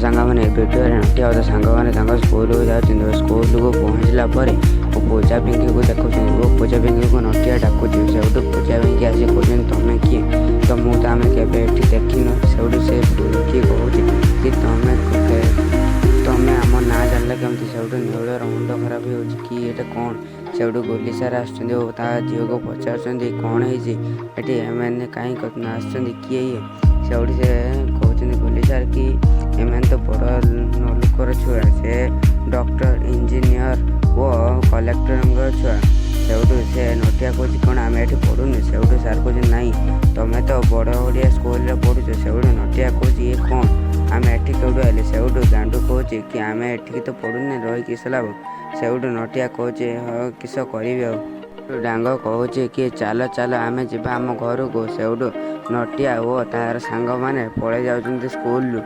सांग मैंने भिडियो नटिया ता सांग मैंने स्कूल को जाऊँ स्कूल को पहुँचला पूजा पिंकी को देखुं वो पूजा पिंकी को नटिया डाकुच से पूजा पिंकी आसी कह तुम किए तो मुझे आम के देखिन से पिंकी कहूँ कि तुम्हें आम ना जानला कमी से नीलर मुंड खराब हो कि ये कौन से गोली सार आसता झील को पचार कौन है एम कहीं आस किए ये से कहते गोली सार कि एम तो बड़ लोकर छुआ से डॉक्टर इंजीनियर वो कलेक्टर छुआ से नटिया कह कौन आम ये पढ़ुन से सार कह नाई तुम्हें तो बड़ ओडिया स्कूल पढ़ुच से नटिया कह ये कौन आम एठी कौटू आए से गांडू कहे कि आम एठिक तो पढ़ुने रही किस लाभ से नटिया कहे हाँ किस करी डांग कहे कि चल चल आम जा आम घर को से नटिया और तार सांग मैंने पलि जाऊँ स्कूल।